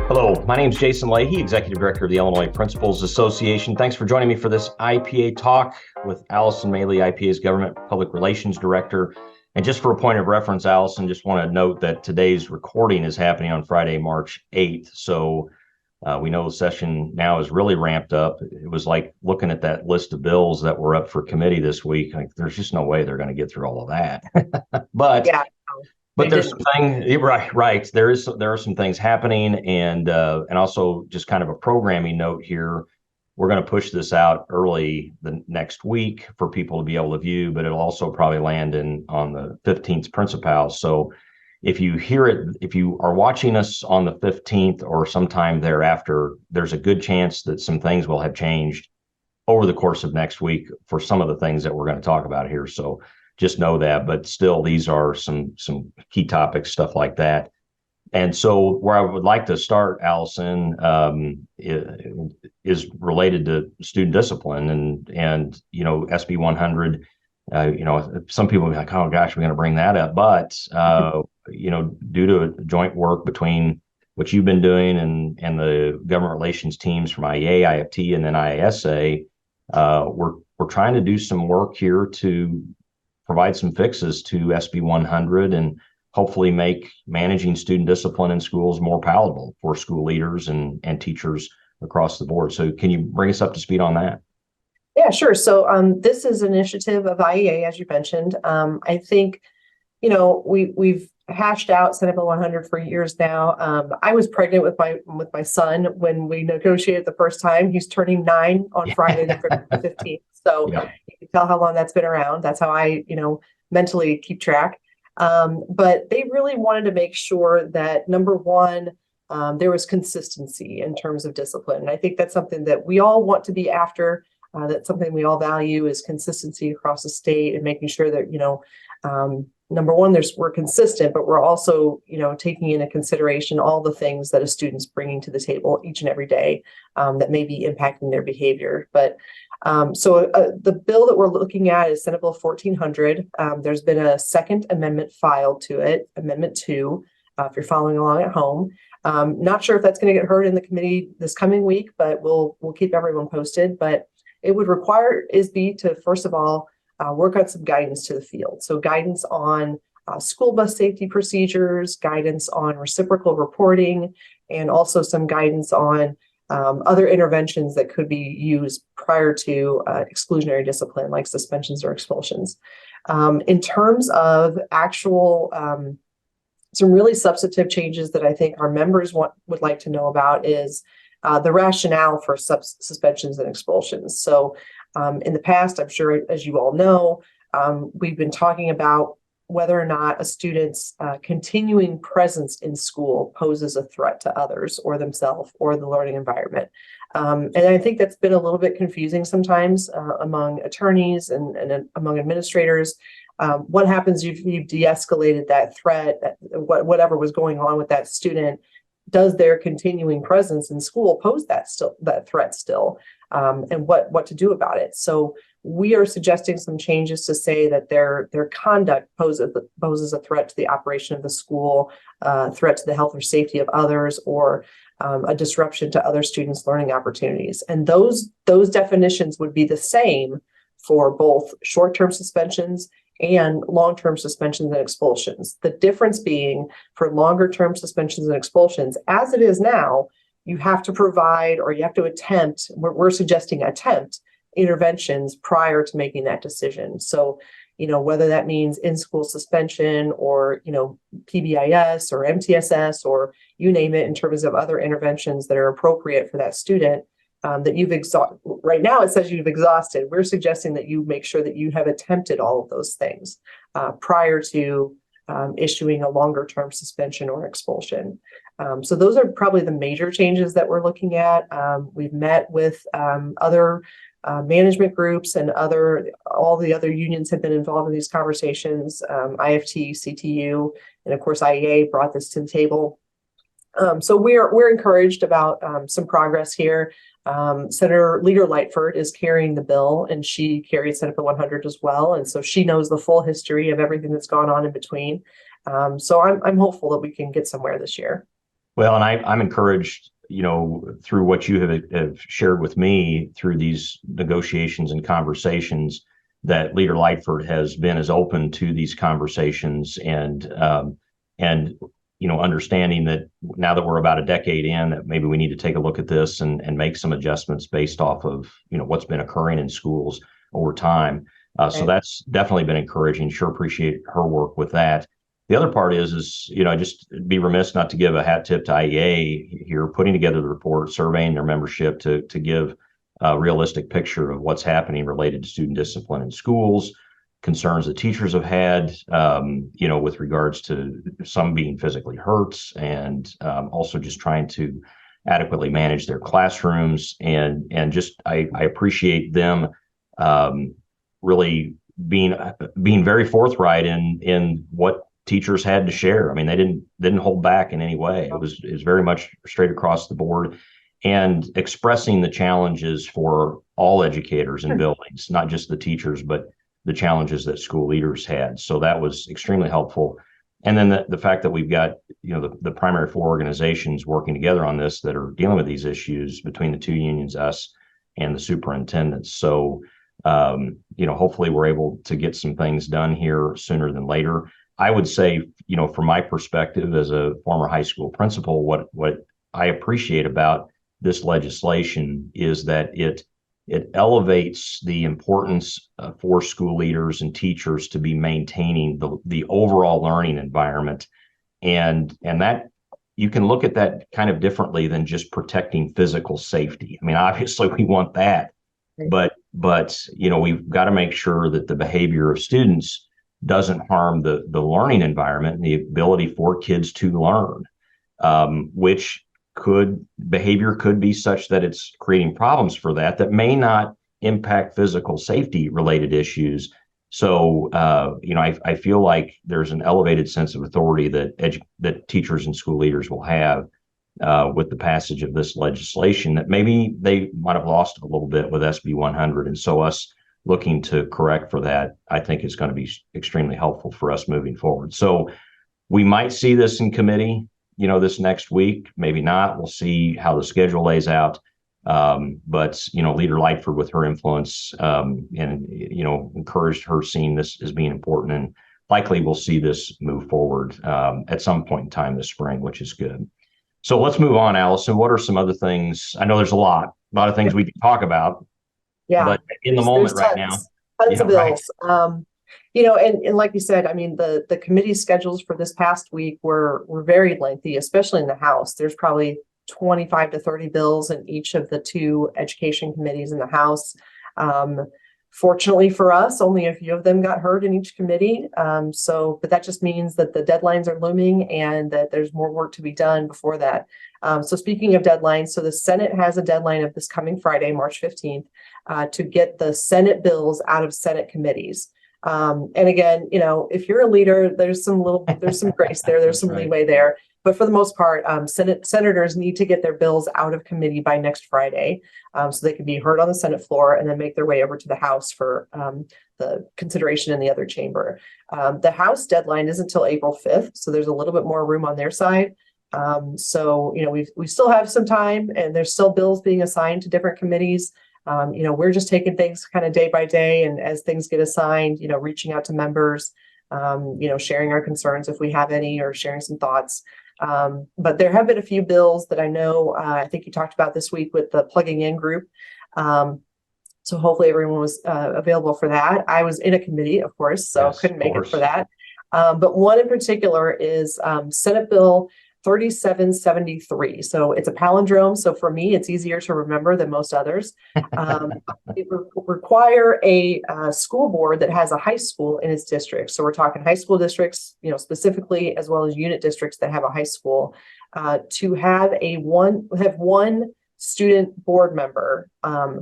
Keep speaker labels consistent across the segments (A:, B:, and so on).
A: Hello, my name is Jason Leahy, Executive Director of the Illinois Principals Association. Thanks for joining me for this IPA talk with Allison Maley, IPA's Government Public Relations Director. And just for a point of reference, Allison, just want to note that today's recording is happening on Friday, March 8th. So we know the session now is really ramped up. It was like looking at that list of bills that were up for committee this week. Like, there's just no way they're going to get through all of that. But
B: Yeah,
A: but there's some things, right. There are some things happening, and also just kind of a programming note here. We're going to push this out early the next week for people to be able to view, but it'll also probably land on the 15th Principal. So if you hear it, if you are watching us on the 15th or sometime thereafter, there's a good chance that some things will have changed over the course of next week for some of the things that we're going to talk about here. So just know that, but still, these are some key topics, stuff like that. And so where I would like to start, Allison, is related to student discipline and SB 100. Some people will be like, oh gosh, we're going to bring that up, but due to joint work between what you've been doing and the government relations teams from IEA, IFT, and then IASA, we're trying to do some work here to provide some fixes to SB 100 and hopefully make managing student discipline in schools more palatable for school leaders and teachers across the board. So can you bring us up to speed on that?
B: Yeah, sure. So this is an initiative of IEA, as you mentioned. I think, we've hashed out Senate Bill 100 for years now. I was pregnant with my son when we negotiated the first time. He's turning 9 on Friday, the 15th. So yeah. You can tell how long that's been around. That's how I, mentally keep track. But they really wanted to make sure that, number one, there was consistency in terms of discipline. And I think that's something that we all want to be after. That's something we all value is consistency across the state and making sure that, number one, we're consistent, but we're also, taking into consideration all the things that a student's bringing to the table each and every day that may be impacting their behavior. But the bill that we're looking at is Senate Bill 1400. There's been a second amendment filed to it, Amendment 2, if you're following along at home. Not sure if that's going to get heard in the committee this coming week, but we'll keep everyone posted. But it would require ISB to, first of all, work on some guidance to the field. So guidance on school bus safety procedures, guidance on reciprocal reporting, and also some guidance on other interventions that could be used prior to exclusionary discipline, like suspensions or expulsions. In terms of actual, some really substantive changes that I think our members would like to know about is the rationale for suspensions and expulsions. So in the past, I'm sure, as you all know, we've been talking about whether or not a student's continuing presence in school poses a threat to others or themselves or the learning environment. And I think that's been a little bit confusing sometimes among attorneys and among administrators. What happens if you've de-escalated that threat, whatever was going on with that student? Does their continuing presence in school pose that threat still? And what to do about it? So we are suggesting some changes to say that their conduct poses a threat to the operation of the school, threat to the health or safety of others, or a disruption to other students' learning opportunities. And those definitions would be the same for both short-term suspensions and long-term suspensions and expulsions. The difference being for longer-term suspensions and expulsions, as it is now, you have to provide or you have to attempt, we're suggesting attempt interventions prior to making that decision. So, whether that means in-school suspension or, PBIS or MTSS or you name it in terms of other interventions that are appropriate for that student, that you've exhausted. Right now it says you've exhausted. We're suggesting that you make sure that you have attempted all of those things prior to issuing a longer term suspension or expulsion. So those are probably the major changes that we're looking at. We've met with other management groups and all the other unions have been involved in these conversations. IFT, CTU, and of course IEA brought this to the table. So we're encouraged about some progress here. Senator Leader Lightford is carrying the bill, and she carried Senate Bill 100 as well, and so she knows the full history of everything that's gone on in between. So I'm hopeful that we can get somewhere this year.
A: Well, and I'm encouraged, through what you have shared with me through these negotiations and conversations, that Leader Lightford has been as open to these conversations and understanding that now that we're about a decade in, that maybe we need to take a look at this and make some adjustments based off of what's been occurring in schools over time. So that's definitely been encouraging. Sure, appreciate her work with that. The other part is just be remiss not to give a hat tip to IEA here, putting together the report, surveying their membership to give a realistic picture of what's happening related to student discipline in schools, concerns that teachers have had, with regards to some being physically hurt, and also just trying to adequately manage their classrooms. And just I appreciate them really being very forthright in what teachers had to share. I mean, they didn't hold back in any way. It was very much straight across the board, and expressing the challenges for all educators in buildings, not just the teachers, but the challenges that school leaders had. So that was extremely helpful. And then the fact that we've got the primary four organizations working together on this that are dealing with these issues between the two unions, us and the superintendents. So hopefully we're able to get some things done here sooner than later. I would say, from my perspective as a former high school principal, what I appreciate about this legislation is that it elevates the importance for school leaders and teachers to be maintaining the overall learning environment, and that you can look at that kind of differently than just protecting physical safety. I mean, obviously we want that, but we've got to make sure that the behavior of students doesn't harm the learning environment and the ability for kids to learn, which behavior could be such that it's creating problems for that may not impact physical safety related issues. So, I feel like there's an elevated sense of authority that teachers and school leaders will have with the passage of this legislation that maybe they might have lost a little bit with SB 100. And so us looking to correct for that, I think is going to be extremely helpful for us moving forward. So we might see this in committee, this next week, maybe not. We'll see how the schedule lays out. But Leader Lightford, with her influence, and encouraged her, seeing this as being important, and likely we'll see this move forward at some point in time this spring, which is good. So let's move on, Allison. What are some other things? I know there's a lot of things we can talk about.
B: Yeah,
A: but in the moment right now,
B: tons of bills. Right. And like you said, I mean, the committee schedules for this past week were very lengthy, especially in the House. There's probably 25 to 30 bills in each of the two education committees in the House. Fortunately for us, only a few of them got heard in each committee. But that just means that the deadlines are looming and that there's more work to be done before that. So speaking of deadlines, so the Senate has a deadline of this coming Friday, March 15th, to get the Senate bills out of Senate committees. And again, if you're a leader, there's some grace there, there's some leeway there. But for the most part, senators need to get their bills out of committee by next Friday, so they can be heard on the Senate floor and then make their way over to the House for the consideration in the other chamber. The House deadline isn't until April 5th, so there's a little bit more room on their side. So we still have some time, and there's still bills being assigned to different committees. We're just taking things kind of day by day, and as things get assigned, reaching out to members, sharing our concerns if we have any, or sharing some thoughts. But there have been a few bills that I know, I think you talked about this week with the plugging in group. So hopefully everyone was available for that. I was in a committee, of course, so yes, couldn't make it for that. But one in particular is Senate Bill 3773. So it's a palindrome. So for me, it's easier to remember than most others. It require a school board that has a high school in its district. So we're talking high school districts, specifically, as well as unit districts that have a high school, to have one student board member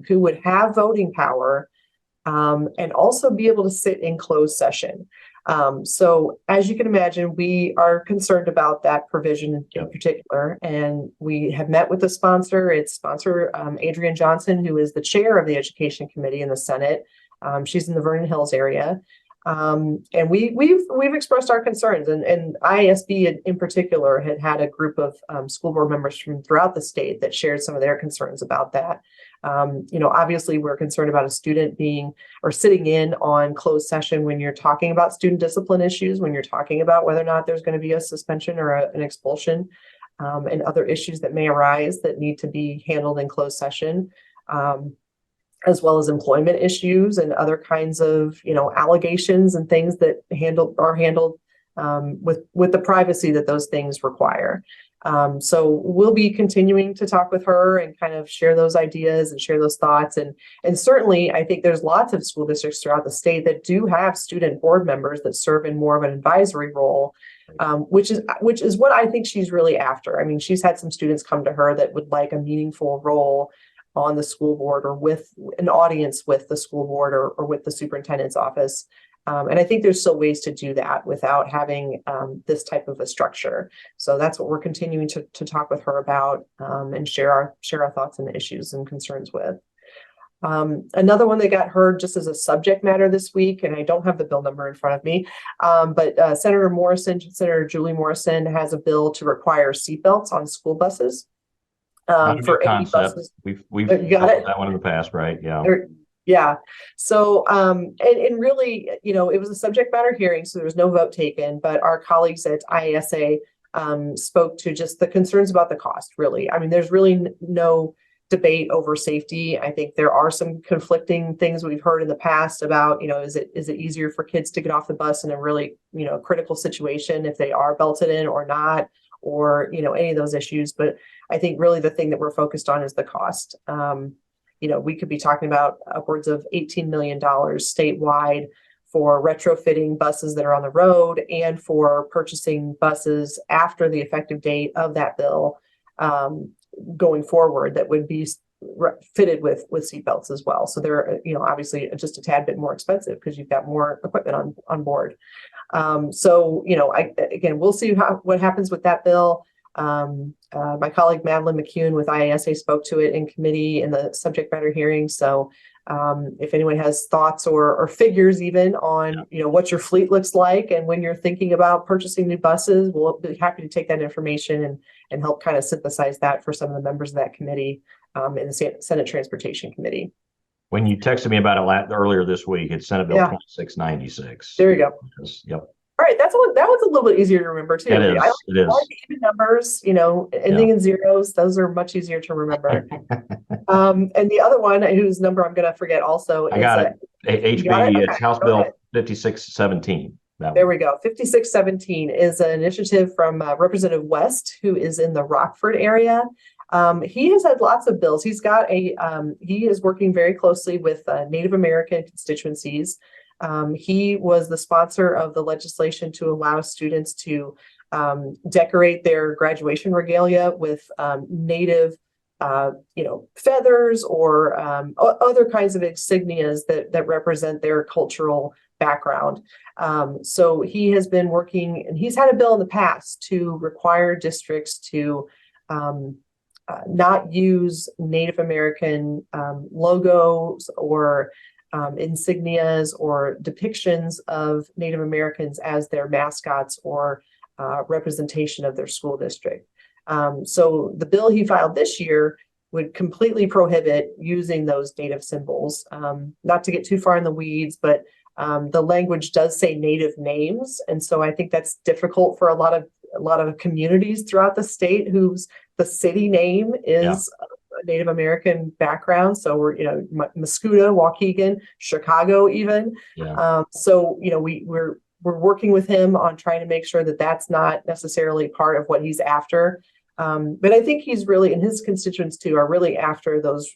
B: who would have voting power and also be able to sit in closed session. So as you can imagine, we are concerned about that provision in particular, and we have met with the sponsor. It's sponsor Adrienne Johnson, who is the chair of the Education Committee in the Senate. She's in the Vernon Hills area. And we've expressed our concerns, and ISB in particular had a group of school board members from throughout the state that shared some of their concerns about that. Obviously we're concerned about a student being or sitting in on closed session when you're talking about student discipline issues, when you're talking about whether or not there's going to be a suspension or an expulsion, and other issues that may arise that need to be handled in closed session. As well as employment issues and other kinds of, allegations and things that are handled with the privacy that those things require. So we'll be continuing to talk with her and kind of share those ideas and share those thoughts. And certainly, I think there's lots of school districts throughout the state that do have student board members that serve in more of an advisory role, which is what I think she's really after. I mean, she's had some students come to her that would like a meaningful role on the school board or with an audience with the school board or with the superintendent's office. And I think there's still ways to do that without having this type of a structure. So that's what we're continuing to talk with her about and share our thoughts and issues and concerns with. Another one that got heard just as a subject matter this week, and I don't have the bill number in front of me, but Senator Julie Morrison has a bill to require seatbelts on school buses. For any buses.
A: We've
B: got it.
A: That one in the past, right? Yeah.
B: Yeah. So, and really, it was a subject matter hearing, so there was no vote taken, but our colleagues at IASA spoke to just the concerns about the cost, really. I mean, there's really no debate over safety. I think there are some conflicting things we've heard in the past about, is it easier for kids to get off the bus in a really, critical situation if they are belted in or not, or, any of those issues. But I think really the thing that we're focused on is the cost. We could be talking about upwards of $18 million statewide for retrofitting buses that are on the road and for purchasing buses after the effective date of that bill going forward that would be fitted with seatbelts as well. So they're, obviously just a tad bit more expensive because you've got more equipment on board. So, again, we'll see what happens with that bill. My colleague Madeline McCune with IASA spoke to it in committee in the subject matter hearing. So if anyone has thoughts or figures even on, what your fleet looks like and when you're thinking about purchasing new buses, we'll be happy to take that information and help kind of synthesize that for some of the members of that committee in the Senate Transportation Committee.
A: When you texted me about it earlier this week, it's Senate Bill 2696.
B: There you go.
A: Yep.
B: All right, that one's a little bit easier to remember too.
A: It is.
B: I like even numbers, ending in zeros. Those are much easier to remember. And the other one, whose number I'm going to forget also,
A: I got it. HB, it's House Bill 5617.
B: There we go. 5617 is an initiative from Representative West, who is in the Rockford area. He has had lots of bills. He's got he is working very closely with Native American constituencies. He was the sponsor of the legislation to allow students to decorate their graduation regalia with native, feathers or other kinds of insignias that represent their cultural background. So he has been working, and he's had a bill in the past to require districts to not use Native American logos or insignias or depictions of Native Americans as their mascots or representation of their school district. So the bill he filed this year would completely prohibit using those Native symbols. Not to get too far in the weeds, but the language does say Native names, and so I think that's difficult for a lot of communities throughout the state whose the city name is a Native American background. So we're, Muscuda, Waukegan, Chicago, even. So we're working with him on trying to make sure that that's not necessarily part of what he's after. But I think he's really, and his constituents too, are really after those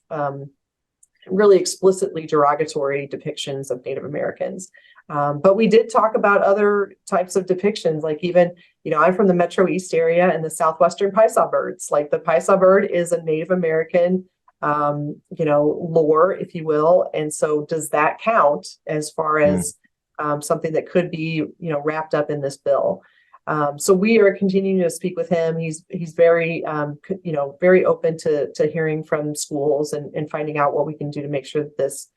B: really explicitly derogatory depictions of Native Americans. But we did talk about other types of depictions, like even, I'm from the Metro East area and the southwestern Paisa birds. Like the Paisa bird is a Native American, lore, if you will. And so does that count as far as something that could be, wrapped up in this bill? So we are continuing to speak with him. He's very, very open to hearing from schools and finding out what we can do to make sure that this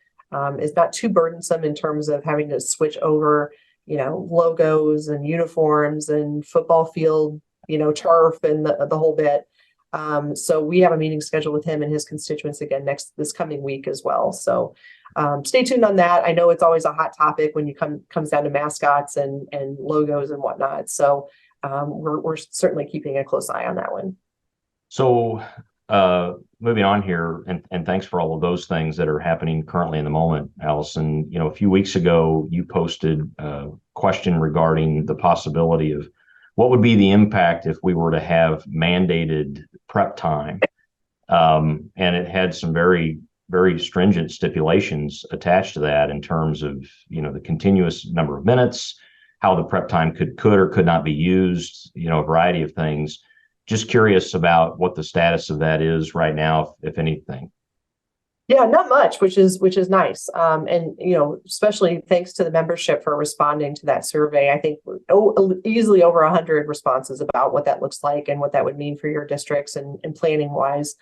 B: is not too burdensome in terms of having to switch over, logos and uniforms and football field, turf and the whole bit. So we have a meeting scheduled with him and his constituents again this coming week as well. So stay tuned on that. I know it's always a hot topic when you comes down to mascots and logos and whatnot. So we're certainly keeping a close eye on that one.
A: So moving on here, and thanks for all of those things that are happening currently in the moment, Allison. A few weeks ago, you posted a question regarding the possibility of what would be the impact if we were to have mandated prep time. And it had some very, very stringent stipulations attached to that in terms of, the continuous number of minutes, how the prep time could or could not be used, a variety of things. Just curious about what the status of that is right now, if anything.
B: Yeah, not much, which is nice. And especially thanks to the membership for responding to that survey. I think easily over 100 responses about what that looks like and what that would mean for your districts and planning wise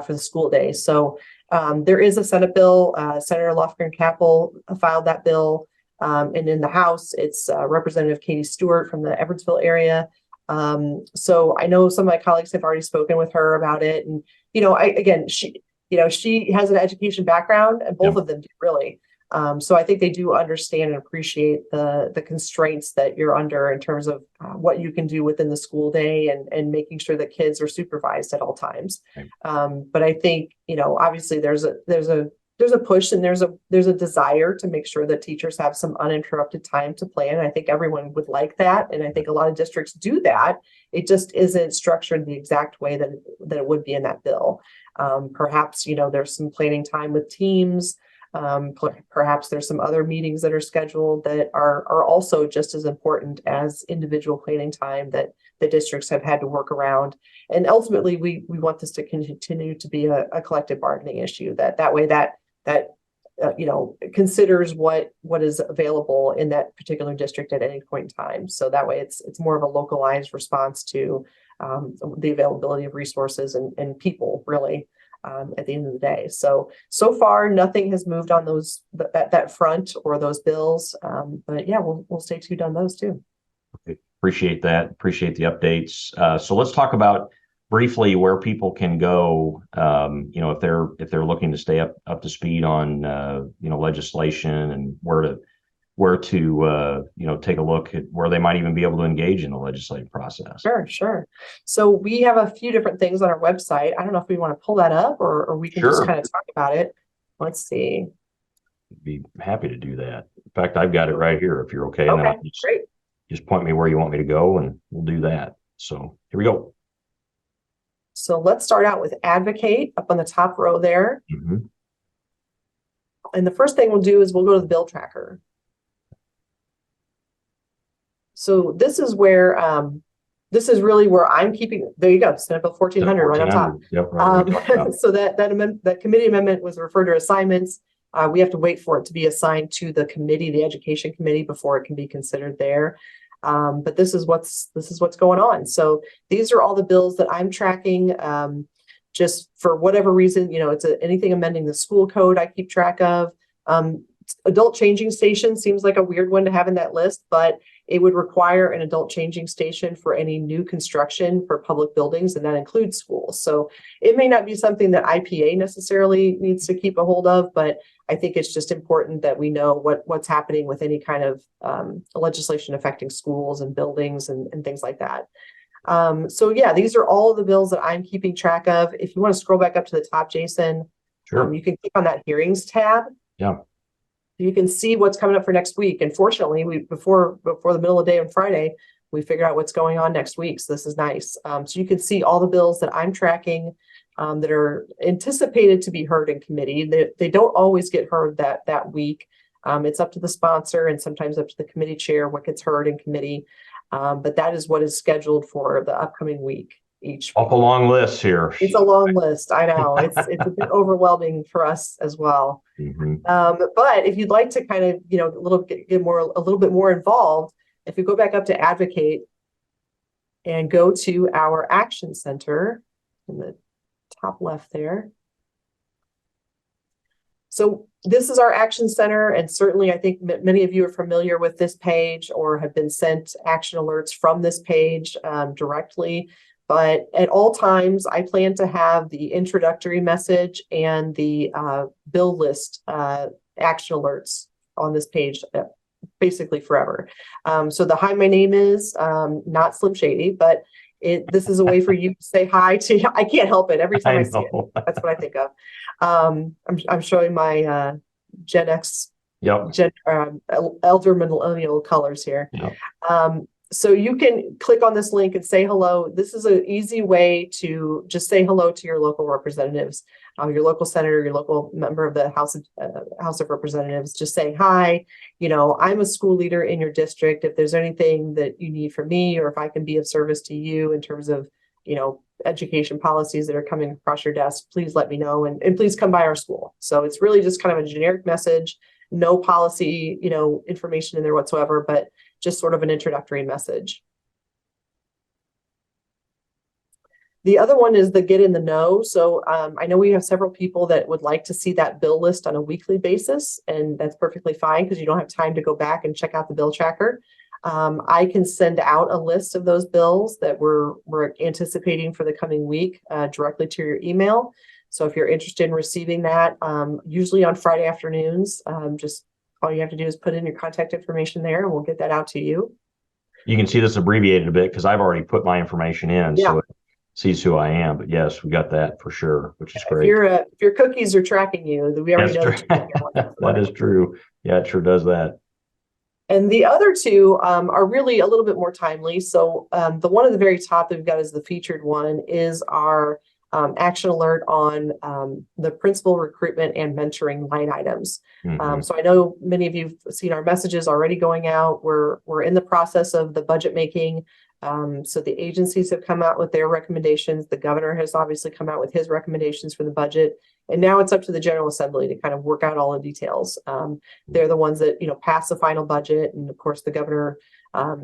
B: for the school day. So there is a Senate bill. Senator Lofgren Capel filed that bill, and in the House, it's Representative Katie Stewart from the Edwardsville area. So I know some of my colleagues have already spoken with her about it, and she has an education background, and both of them do really. So I think they do understand and appreciate the constraints that you're under in terms of what you can do within the school day and making sure that kids are supervised at all times.
A: Right.
B: But I think, obviously there's a push and there's a desire to make sure that teachers have some uninterrupted time to plan. And I think everyone would like that. And I think a lot of districts do that. It just isn't structured the exact way that it would be in that bill. Perhaps, there's some planning time with teams. Perhaps there's some other meetings that are scheduled that are also just as important as individual planning time that the districts have had to work around. And ultimately, we want this to continue to be a collective bargaining issue that way that considers what is available in that particular district at any point in time. So that way it's more of a localized response to the availability of resources and people really at the end of the day. So far nothing has moved on that front or those bills. But yeah, we'll stay tuned on those too.
A: Okay. Appreciate that. Appreciate the updates. So let's talk about briefly where people can go, if they're looking to stay up to speed on, legislation and where to take a look at where they might even be able to engage in the legislative process.
B: Sure. So we have a few different things on our website. I don't know if we want to pull that up or we can just kind of talk about it. Let's see.
A: Be happy to do that. In fact, I've got it right here if you're okay.
B: Okay,
A: and then
B: great.
A: Just point me where you want me to go and we'll do that. So here we go.
B: So let's start out with advocate up on the top row there.
A: Mm-hmm.
B: And the first thing we'll do is we'll go to the bill tracker. So this is where this is really where I'm keeping. There you go, Senate Bill 1400 right on top.
A: Yep, right.
B: So that committee amendment was referred to assignments. We have to wait for it to be assigned to the committee, the education committee, before it can be considered there. But this is what's going on. So these are all the bills that I'm tracking. Just for whatever reason, it's anything amending the school code I keep track of. Adult changing station seems like a weird one to have in that list, but it would require an adult changing station for any new construction for public buildings, and that includes schools. So it may not be something that IPA necessarily needs to keep a hold of, but I think it's just important that we know what's happening with any kind of legislation affecting schools and buildings and things like that. So yeah, these are all of the bills that I'm keeping track of. If you want to scroll back up to the top, Jason,
A: sure.
B: You can click on that hearings tab.
A: Yeah.
B: You can see what's coming up for next week. And fortunately, before the middle of the day on Friday, we figured out what's going on next week. So this is nice. So you can see all the bills that I'm tracking that are anticipated to be heard in committee. They don't always get heard that week. It's up to the sponsor and sometimes up to the committee chair what gets heard in committee. But that is what is scheduled for the upcoming week.
A: Awful long list here.
B: It's a long list. I know it's a bit overwhelming for us as well.
A: Mm-hmm.
B: But if you'd like to kind of, a little bit more involved, if you go back up to advocate and go to our action center in the top left there. So this is our action center, and certainly I think many of you are familiar with this page or have been sent action alerts from this page directly. But at all times, I plan to have the introductory message and the bill list action alerts on this page basically forever. So the hi, my name is not Slim Shady, but this is a way for you to say hi to. I can't help it. Every time I see it, that's what I think of. I'm showing my Gen X, elder millennial colors here. Yep. So you can click on this link and say hello. This is an easy way to just say hello to your local representatives, your local senator, your local member of the House of Representatives. Just say hi. I'm a school leader in your district. If there's anything that you need from me, or if I can be of service to you in terms of education policies that are coming across your desk, please let me know, and please come by our school. So it's really just kind of a generic message, no policy, information in there whatsoever, but just sort of an introductory message. The other one is the get in the know. So I know we have several people that would like to see that bill list on a weekly basis, and that's perfectly fine because you don't have time to go back and check out the bill tracker. I can send out a list of those bills that we're anticipating for the coming week directly to your email. So if you're interested in receiving that, usually on Friday afternoons, just all you have to do is put in your contact information there, and we'll get that out to you.
A: You can see this abbreviated a bit because I've already put my information in, so it sees who I am. But yes, we got that for sure, which is great.
B: If your cookies are tracking you, we already know
A: that is true. Yeah, it sure does that.
B: And the other two are really a little bit more timely. So the one at the very top that we've got is the featured one is our action alert on the principal recruitment and mentoring line items. Mm-hmm. So I know many of you have seen our messages already going out. We're in the process of the budget making. So the agencies have come out with their recommendations. The governor has obviously come out with his recommendations for the budget. And now it's up to the General Assembly to kind of work out all the details. They're the ones that, pass the final budget. And of course, the governor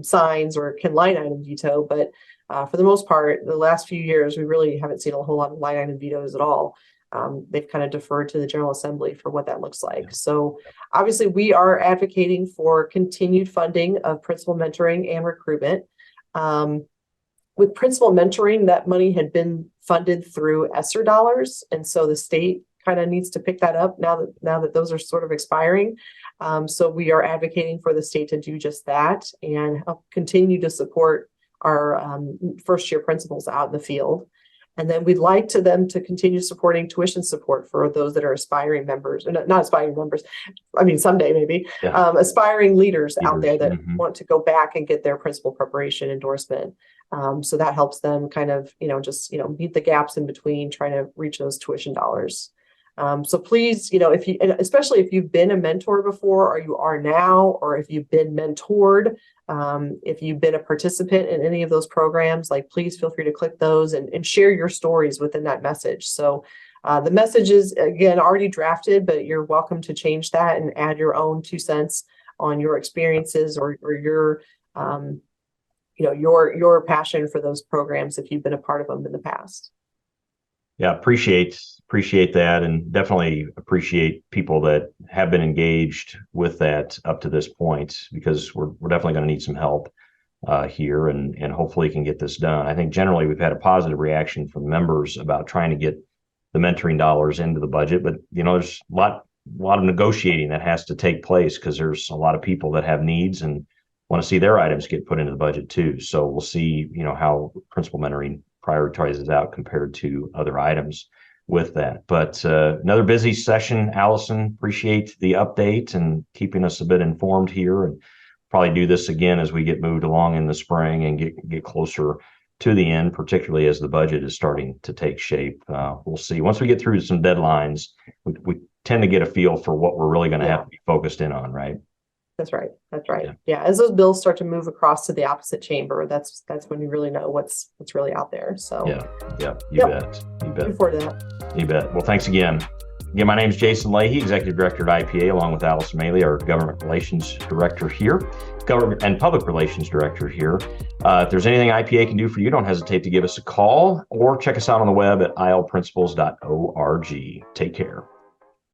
B: signs or can line item veto. But for the most part, the last few years, we really haven't seen a whole lot of line item vetoes at all. They've kind of deferred to the General Assembly for what that looks like. So obviously, we are advocating for continued funding of principal mentoring and recruitment. With principal mentoring, that money had been funded through ESSER dollars. And so the state kind of needs to pick that up now that those are sort of expiring. So we are advocating for the state to do just that and help continue to support our first year principals out in the field. And then we'd like them to continue supporting tuition support for those that are aspiring members, or not aspiring members. I mean, someday maybe aspiring leaders out there that want to go back and get their principal preparation endorsement. So that helps them kind of, meet the gaps in between trying to reach those tuition dollars. So please, especially if you've been a mentor before, or you are now, or if you've been mentored, if you've been a participant in any of those programs, please feel free to click those and share your stories within that message. So the message is, again, already drafted, but you're welcome to change that and add your own 2 cents on your experiences or your, your passion for those programs if you've been a part of them in the past.
A: Yeah, appreciate that, and definitely appreciate people that have been engaged with that up to this point, because we're definitely going to need some help here, and hopefully can get this done. I think generally we've had a positive reaction from members about trying to get the mentoring dollars into the budget, but there's a lot of negotiating that has to take place because there's a lot of people that have needs and want to see their items get put into the budget too. So we'll see, how principal mentoring prioritizes out compared to other items with that. But another busy session, Allison. Appreciate the update and keeping us a bit informed here, and probably do this again as we get moved along in the spring and get closer to the end, particularly as the budget is starting to take shape. We'll see. Once we get through some deadlines, we tend to get a feel for what we're really going to have to be focused in on, right? That's
B: right. Yeah. As those bills start to move across to the opposite chamber, that's when you really know what's really out there. So
A: yeah, you bet.
B: Looking forward to that.
A: You bet. Well, thanks again. Again, my name is Jason Leahy, Executive Director at IPA, along with Allison Maley, our Government Relations Director here, Government and Public Relations Director here. If there's anything IPA can do for you, don't hesitate to give us a call or check us out on the web at ilprinciples.org. Take care.